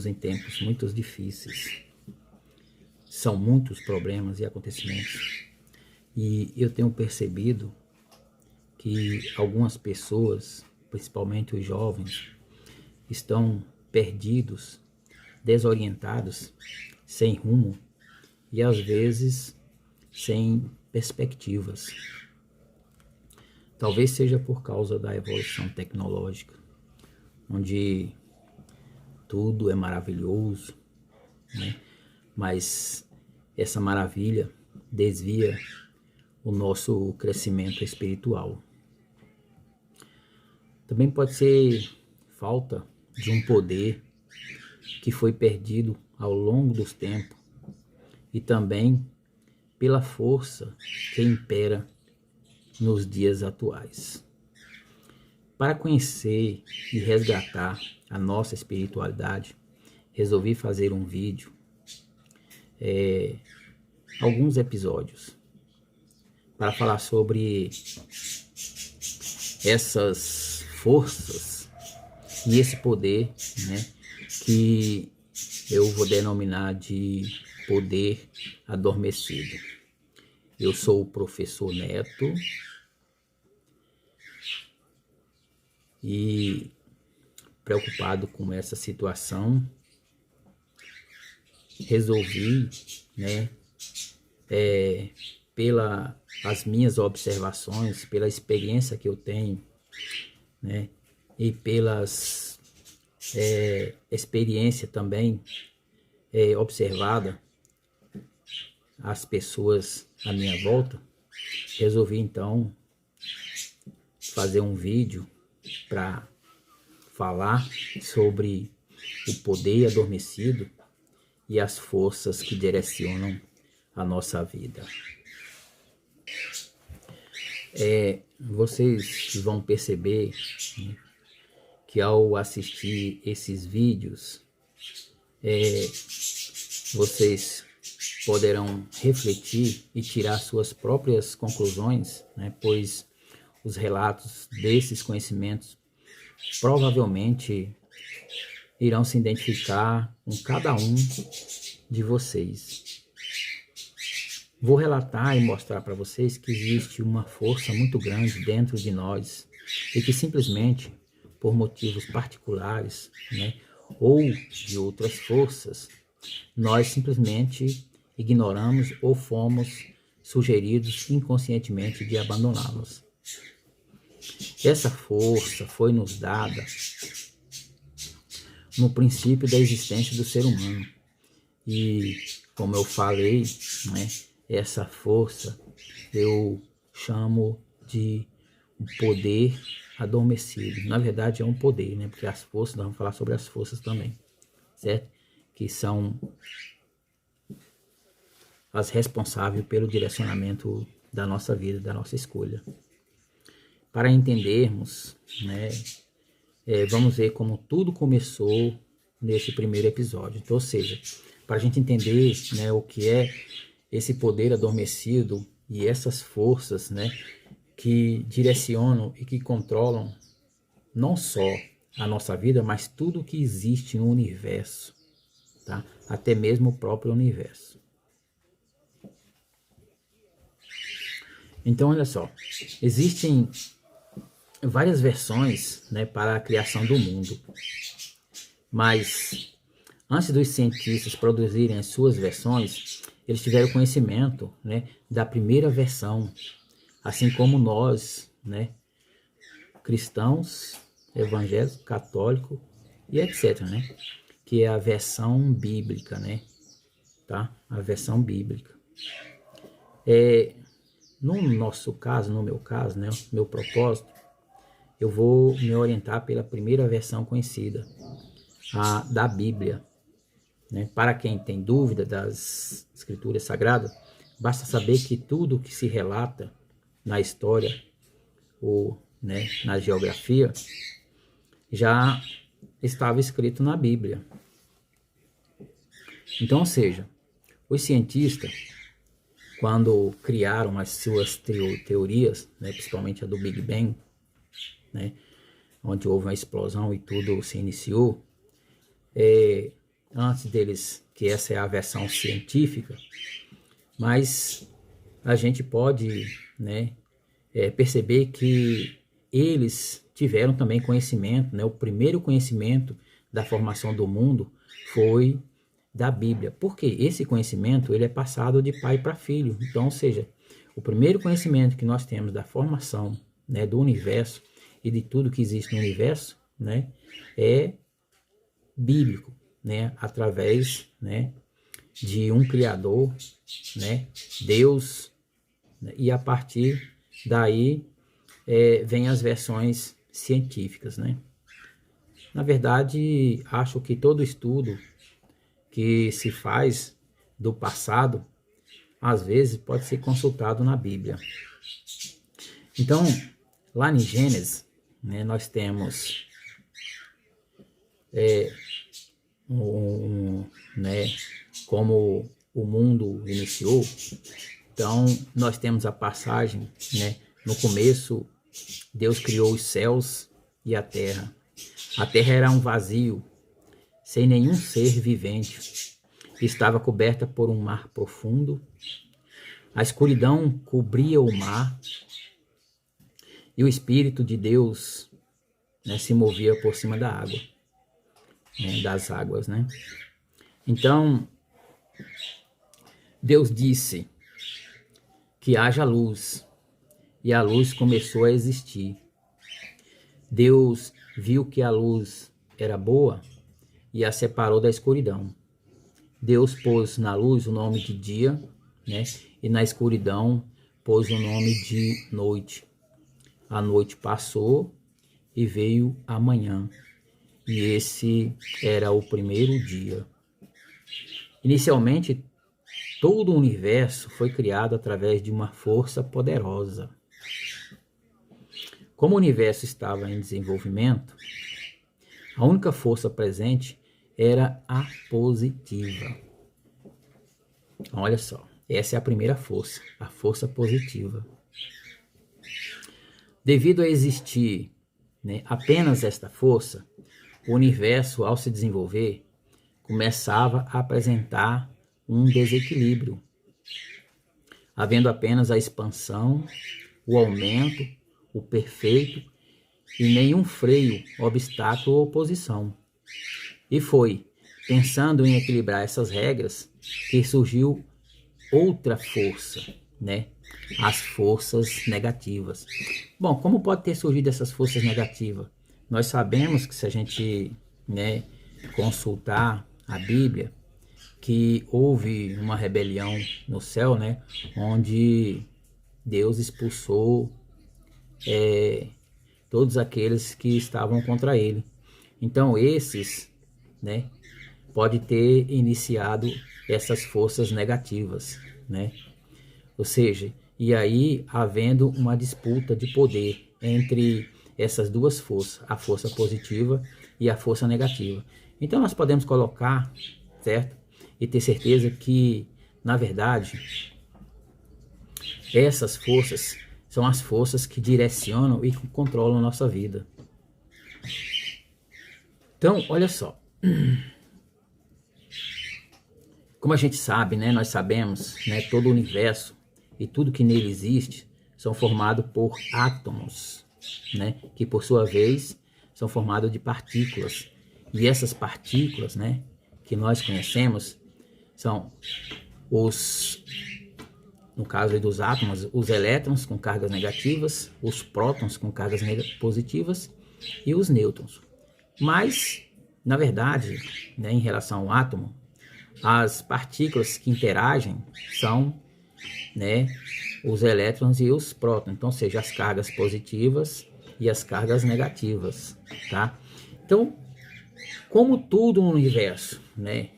Vivemos em tempos muito difíceis. São muitos problemas e acontecimentos. E eu tenho percebido que algumas pessoas, principalmente os jovens, estão perdidos, desorientados, sem rumo e às vezes sem perspectivas. Talvez seja por causa da evolução tecnológica, onde tudo é maravilhoso, né? Mas essa maravilha desvia o nosso crescimento espiritual. Também pode ser falta de um poder que foi perdido ao longo dos tempos e também pela força que impera nos dias atuais. Para conhecer e resgatar a nossa espiritualidade, resolvi fazer um vídeo, alguns episódios, para falar sobre essas forças e esse poder, né, que eu vou denominar de poder adormecido. Eu sou o professor Neto e preocupado com essa situação, resolvi, né, pelas minhas observações, pela experiência que eu tenho, né, e pelas experiência também observada as pessoas à minha volta, resolvi então fazer um vídeo para falar sobre o poder adormecido e as forças que direcionam a nossa vida. Vocês vão perceber, né, que ao assistir esses vídeos, vocês poderão refletir e tirar suas próprias conclusões, né, pois os relatos desses conhecimentos provavelmente irão se identificar com cada um de vocês. Vou relatar e mostrar para vocês que existe uma força muito grande dentro de nós e que simplesmente por motivos particulares, né, ou de outras forças, nós simplesmente ignoramos ou fomos sugeridos inconscientemente de abandoná-los. Essa força foi nos dada no princípio da existência do ser humano. E, como eu falei, né, essa força eu chamo de poder adormecido. Na verdade é um poder, né, porque as forças, nós vamos falar sobre as forças também, certo? Que são as responsáveis pelo direcionamento da nossa vida, da nossa escolha. Para entendermos, né, vamos ver como tudo começou nesse primeiro episódio. Então, ou seja, para a gente entender, né, o que é esse poder adormecido e essas forças, né, que direcionam e que controlam não só a nossa vida, mas tudo que existe no universo, tá? Até mesmo o próprio universo. Então, olha só, existem várias versões, né, para a criação do mundo, mas antes dos cientistas produzirem as suas versões, eles tiveram conhecimento, né, da primeira versão, assim como nós, né, cristãos, evangélicos, católicos e etc, né, que é a versão bíblica, né, tá? A versão bíblica. No nosso caso, no meu caso, né, meu propósito, eu vou me orientar pela primeira versão conhecida, a da Bíblia, né? Para quem tem dúvida das Escrituras Sagradas, basta saber que tudo que se relata na história ou, né, na geografia já estava escrito na Bíblia. Então, ou seja, os cientistas, quando criaram as suas teorias, né, principalmente a do Big Bang, né, onde houve uma explosão e tudo se iniciou, antes deles, que essa é a versão científica, mas a gente pode, né, perceber que eles tiveram também conhecimento, né? O primeiro conhecimento da formação do mundo foi da Bíblia, porque esse conhecimento ele é passado de pai para filho. Então, ou seja, o primeiro conhecimento que nós temos da formação, né, do universo e de tudo que existe no universo, né, é bíblico, né, através, né, de um Criador, né, Deus, né, e a partir daí vem as versões científicas, né. Na verdade, acho que todo estudo que se faz do passado, às vezes pode ser consultado na Bíblia. Então, lá em Gênesis, né, nós temos né, como o mundo iniciou. Então, nós temos a passagem, né, no começo, Deus criou os céus e a terra. A terra era um vazio, sem nenhum ser vivente. Estava coberta por um mar profundo. A escuridão cobria o mar e o Espírito de Deus, né, se movia por cima da água, né, das águas, né? Então, Deus disse que haja luz, e a luz começou a existir. Deus viu que a luz era boa e a separou da escuridão. Deus pôs na luz o nome de dia, né? E na escuridão pôs o nome de noite. A noite passou e veio a manhã. E esse era o primeiro dia. Inicialmente, todo o universo foi criado através de uma força poderosa. Como o universo estava em desenvolvimento, a única força presente era a positiva. Então, olha só, essa é a primeira força, a força positiva. Devido a existir, né, apenas esta força, o universo, ao se desenvolver, começava a apresentar um desequilíbrio, havendo apenas a expansão, o aumento, o perfeito e nenhum freio, obstáculo ou oposição. E foi pensando em equilibrar essas regras que surgiu outra força, né? As forças negativas. Bom, como pode ter surgido essas forças negativas? Nós sabemos que se a gente, né, consultar a Bíblia, que houve uma rebelião no céu, né, onde Deus expulsou todos aqueles que estavam contra ele. Então esses, né, pode ter iniciado essas forças negativas, né? Ou seja, e aí havendo uma disputa de poder entre essas duas forças, a força positiva e a força negativa. Então nós podemos colocar, certo? E ter certeza que, na verdade, essas forças são as forças que direcionam e que controlam a nossa vida. Então, olha só. Como a gente sabe, né? Nós sabemos, né? Todo o universo e tudo que nele existe são formados por átomos, né? Que por sua vez são formados de partículas. E essas partículas, né? Que nós conhecemos são no caso dos átomos, os elétrons com cargas negativas, os prótons com cargas positivas e os nêutrons. Mas, na verdade, né, em relação ao átomo, as partículas que interagem são, né, os elétrons e os prótons, então, seja as cargas positivas e as cargas negativas, tá? Então, como tudo no universo, né,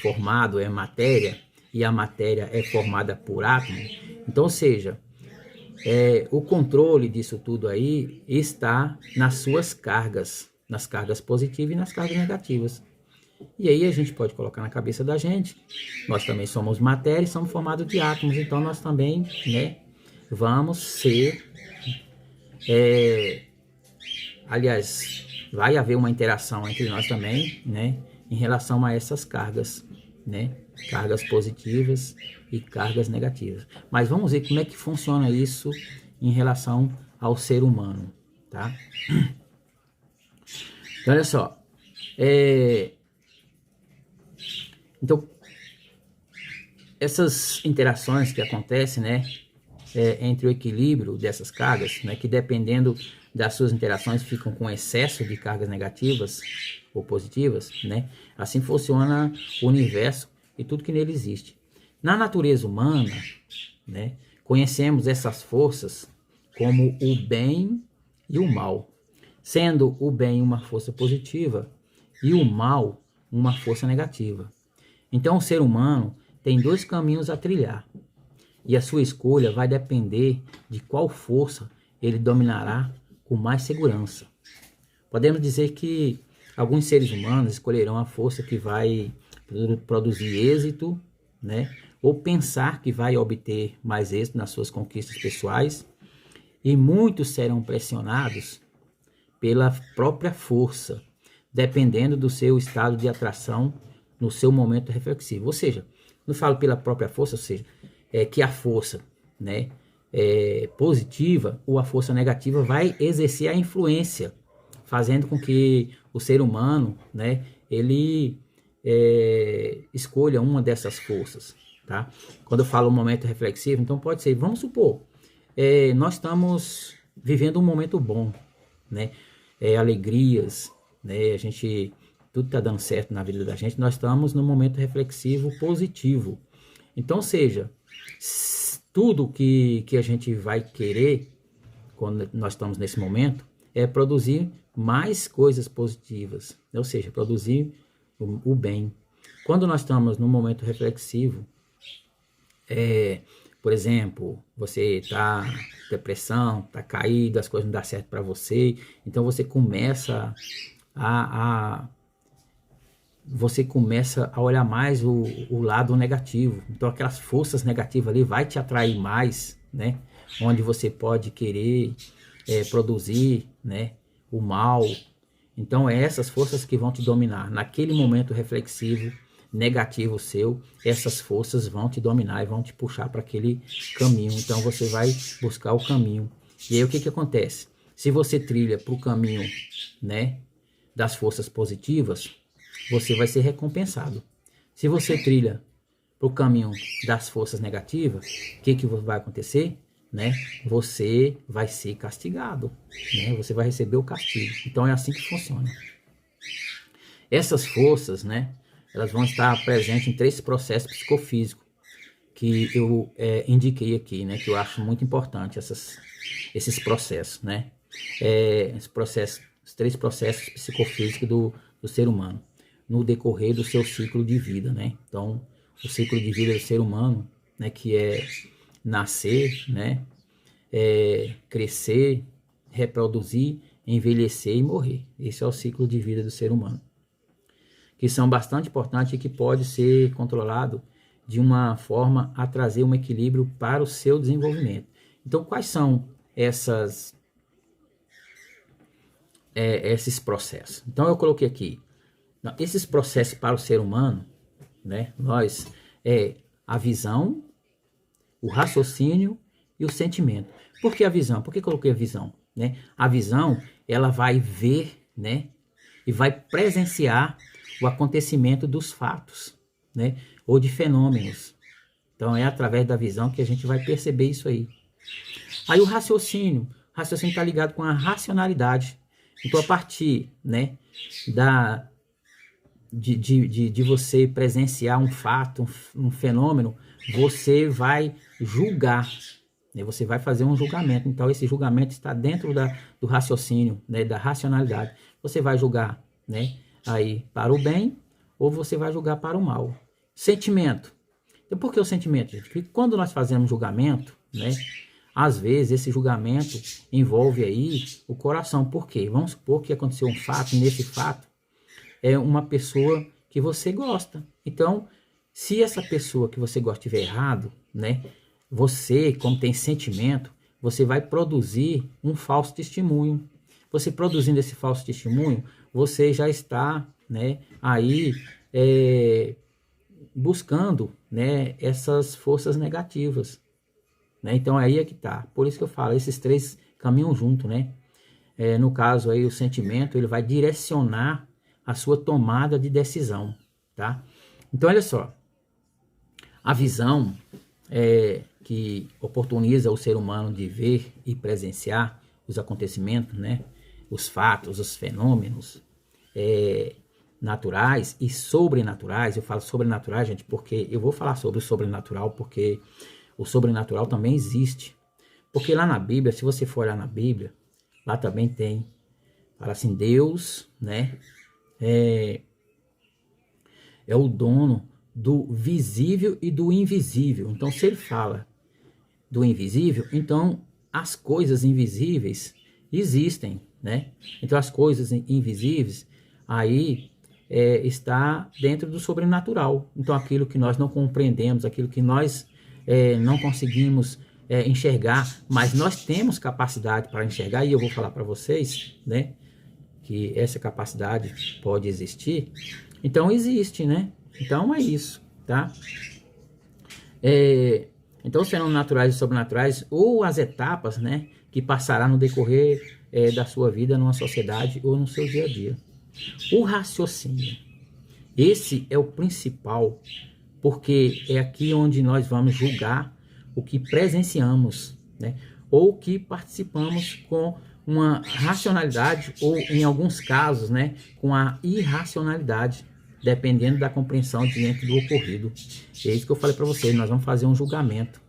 formado é matéria, e a matéria é formada por átomos, então, ou seja, o controle disso tudo aí está nas suas cargas, nas cargas positivas e nas cargas negativas. E aí a gente pode colocar na cabeça da gente, nós também somos matéria e somos formados de átomos, então nós também, né, vamos ser, aliás, vai haver uma interação entre nós também, né, em relação a essas cargas, né? Cargas positivas e cargas negativas. Mas vamos ver como é que funciona isso em relação ao ser humano, tá? Então, olha só. Então, essas interações que acontecem, né? Entre o equilíbrio dessas cargas, né? Que dependendo das suas interações ficam com excesso de cargas negativas ou positivas, né? Assim funciona o universo e tudo que nele existe. Na natureza humana, né, conhecemos essas forças como o bem e o mal, sendo o bem uma força positiva e o mal uma força negativa. Então o ser humano tem dois caminhos a trilhar, e a sua escolha vai depender de qual força ele dominará com mais segurança. Podemos dizer que alguns seres humanos escolherão a força que vai produzir êxito, né? Ou pensar que vai obter mais êxito nas suas conquistas pessoais, e muitos serão pressionados pela própria força, dependendo do seu estado de atração no seu momento reflexivo. Ou seja, não falo pela própria força, ou seja, que a força, né, positiva ou a força negativa vai exercer a influência, fazendo com que o ser humano, né, ele escolha uma dessas forças, tá? Quando eu falo momento reflexivo, então pode ser, vamos supor, nós estamos vivendo um momento bom, né? Alegrias, né? A gente, tudo está dando certo na vida da gente, nós estamos num momento reflexivo positivo. Então, seja, tudo que a gente vai querer, quando nós estamos nesse momento, é produzir mais coisas positivas, ou seja, produzir o bem. Quando nós estamos num momento reflexivo, por exemplo, você está com depressão, está caído, as coisas não dão certo para você, então você começa a olhar mais o lado negativo. Então aquelas forças negativas ali vai te atrair mais, né? Onde você pode querer produzir, né, o mal. Então essas forças que vão te dominar naquele momento reflexivo negativo seu, essas forças vão te dominar e vão te puxar para aquele caminho. Então você vai buscar o caminho. E aí o que acontece? Se você trilha para o caminho, né, das forças positivas, você vai ser recompensado. Se você trilha para o caminho das forças negativas, o que vai acontecer? Né? Você vai ser castigado, né? Você vai receber o castigo. Então é assim que funciona. Essas forças, né, elas vão estar presentes em 3 processos psicofísicos que eu indiquei aqui, né, que eu acho muito importante esses processos, né? Os 3 processos psicofísicos do ser humano no decorrer do seu ciclo de vida, né? Então, o ciclo de vida do ser humano, né, que é nascer, né, crescer, reproduzir, envelhecer e morrer. Esse é o ciclo de vida do ser humano, que são bastante importantes e que pode ser controlado de uma forma a trazer um equilíbrio para o seu desenvolvimento. Então, quais são esses processos? Então, eu coloquei aqui, esses processos para o ser humano, né, a visão, o raciocínio e o sentimento. Por que a visão? Por que coloquei a visão? Né? A visão, ela vai ver, né, e vai presenciar o acontecimento dos fatos, né, ou de fenômenos. Então é através da visão que a gente vai perceber isso aí. Aí o raciocínio está ligado com a racionalidade. Então a partir, né, de você presenciar um fato, um fenômeno, você vai julgar, né? Você vai fazer um julgamento. Então esse julgamento está dentro do raciocínio, né, da racionalidade. Você vai julgar, né, aí para o bem ou você vai julgar para o mal. Sentimento. E por que o sentimento, gente? Porque quando nós fazemos julgamento, né, às vezes esse julgamento envolve aí o coração. Por quê? Vamos supor que aconteceu um fato, e nesse fato é uma pessoa que você gosta. Então, se essa pessoa que você gosta estiver errado, né, você, como tem sentimento, você vai produzir um falso testemunho. Você produzindo esse falso testemunho, você já está, né, aí buscando, né, essas forças negativas, né? Então aí é que tá. Por isso que eu falo, esses três caminham junto, né? No caso aí, o sentimento, ele vai direcionar a sua tomada de decisão, tá? Então, olha só, a visão que oportuniza o ser humano de ver e presenciar os acontecimentos, né? Os fatos, os fenômenos naturais e sobrenaturais. Eu falo sobrenaturais, gente, porque eu vou falar sobre o sobrenatural, porque o sobrenatural também existe. Porque lá na Bíblia, se você for olhar na Bíblia, lá também tem, fala assim, Deus, né, é o dono do visível e do invisível. Então, se ele fala do invisível, então as coisas invisíveis existem, né? Então, as coisas invisíveis aí está dentro do sobrenatural. Então, aquilo que nós não compreendemos, aquilo que nós não conseguimos enxergar, mas nós temos capacidade para enxergar, e eu vou falar para vocês, né, que essa capacidade pode existir. Então existe, né? Então é isso, tá? Então os fenômenos naturais e sobrenaturais, ou as etapas, né, que passará no decorrer da sua vida numa sociedade ou no seu dia a dia. O raciocínio, esse é o principal, porque é aqui onde nós vamos julgar o que presenciamos, né? Ou que participamos com uma racionalidade, ou em alguns casos, né, com a irracionalidade, dependendo da compreensão diante do ocorrido. É isso que eu falei para vocês, nós vamos fazer um julgamento.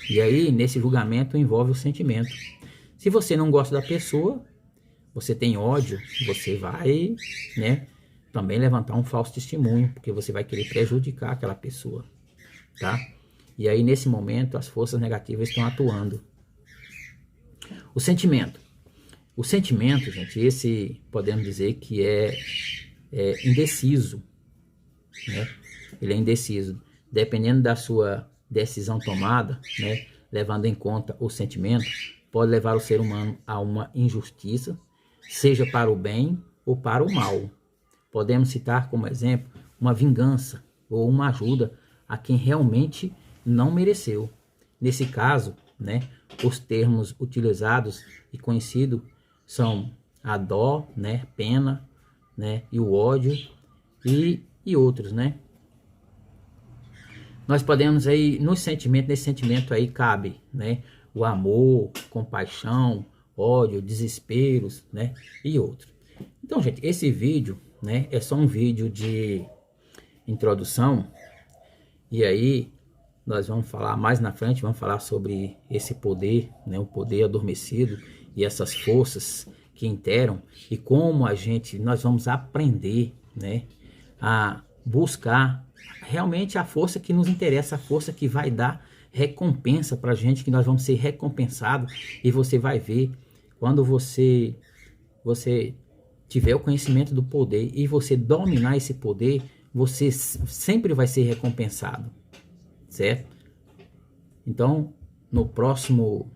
E aí, nesse julgamento, envolve o sentimento. Se você não gosta da pessoa, você tem ódio, você vai, né, também levantar um falso testemunho, porque você vai querer prejudicar aquela pessoa, tá? E aí, nesse momento, as forças negativas estão atuando. O sentimento. O sentimento, gente, esse podemos dizer que é indeciso, né? Ele é indeciso. Dependendo da sua decisão tomada, né, levando em conta o sentimento, pode levar o ser humano a uma injustiça, seja para o bem ou para o mal. Podemos citar como exemplo uma vingança ou uma ajuda a quem realmente não mereceu. Nesse caso, né, os termos utilizados e conhecidos são a dó, né, pena, né, e o ódio e outros, né? Nós podemos aí, nesse sentimento aí cabe, né, o amor, compaixão, ódio, desesperos, né, e outros. Então, gente, esse vídeo, né, é só um vídeo de introdução, e aí nós vamos falar mais na frente, vamos falar sobre esse poder, né, o poder adormecido e essas forças que interam, e como nós vamos aprender, né, a buscar realmente a força que nos interessa, a força que vai dar recompensa para a gente, que nós vamos ser recompensados. E você vai ver, quando você tiver o conhecimento do poder e você dominar esse poder, você sempre vai ser recompensado, certo? Então, no próximo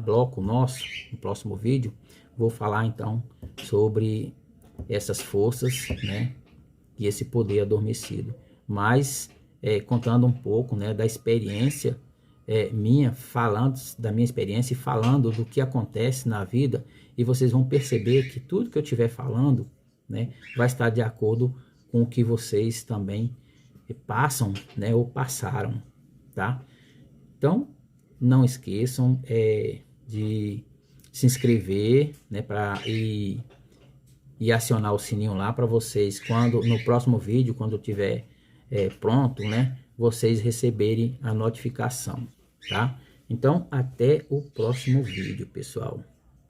bloco nosso, no próximo vídeo, vou falar então sobre essas forças, né, e esse poder adormecido, mas contando um pouco, né, da experiência minha, falando da minha experiência e falando do que acontece na vida, e vocês vão perceber que tudo que eu estiver falando, né, vai estar de acordo com o que vocês também passam, né, ou passaram, tá? Então, não esqueçam de se inscrever, né, e acionar o sininho lá para vocês, quando no próximo vídeo, quando tiver pronto, né, vocês receberem a notificação, tá? Então, até o próximo vídeo, pessoal.